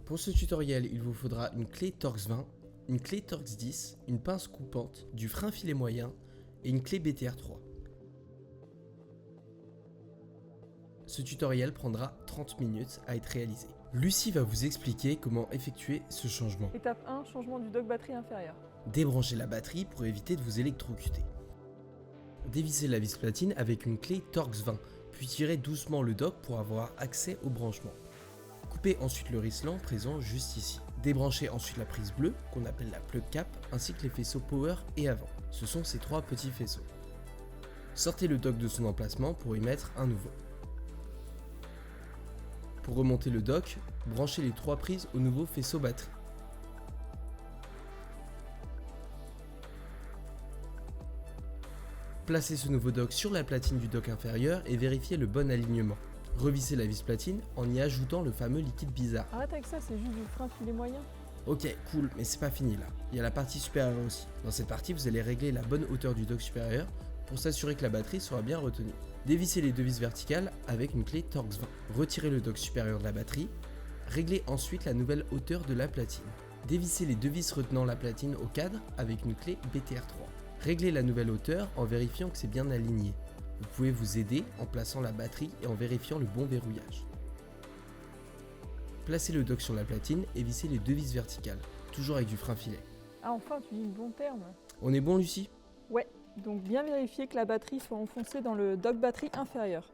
Pour ce tutoriel, il vous faudra une clé Torx 20, une clé Torx 10, une pince coupante, du frein filet moyen et une clé BTR 3. Ce tutoriel prendra 30 minutes à être réalisé. Lucie va vous expliquer comment effectuer ce changement. Étape 1, changement du dock batterie inférieur. Débranchez la batterie pour éviter de vous électrocuter. Dévissez la vis platine avec une clé Torx 20, puis tirez doucement le dock pour avoir accès au branchement. Coupez ensuite le rislant présent juste ici. Débranchez ensuite la prise bleue, qu'on appelle la plug cap, ainsi que les faisceaux power et avant. Ce sont ces trois petits faisceaux. Sortez le dock de son emplacement pour y mettre un nouveau. Pour remonter le dock, branchez les trois prises au nouveau faisceau batterie. Placez ce nouveau dock sur la platine du dock inférieur et vérifiez le bon alignement. Revissez la vis platine en y ajoutant le fameux liquide bizarre. Arrête avec ça, c'est juste du frein filet moyen. Ok, cool, mais c'est pas fini là. Il y a la partie supérieure aussi. Dans cette partie, vous allez régler la bonne hauteur du dock supérieur pour s'assurer que la batterie sera bien retenue. Dévissez les deux vis verticales avec une clé Torx 20. Retirez le dock supérieur de la batterie. Réglez ensuite la nouvelle hauteur de la platine. Dévissez les deux vis retenant la platine au cadre avec une clé BTR 3. Réglez la nouvelle hauteur en vérifiant que c'est bien aligné. Vous pouvez vous aider en plaçant la batterie et en vérifiant le bon verrouillage. Placez le dock sur la platine et vissez les deux vis verticales, toujours avec du frein filet. Ah enfin, tu dis le bon terme. On est bon, Lucie ? Ouais, donc bien vérifier que la batterie soit enfoncée dans le dock batterie inférieur.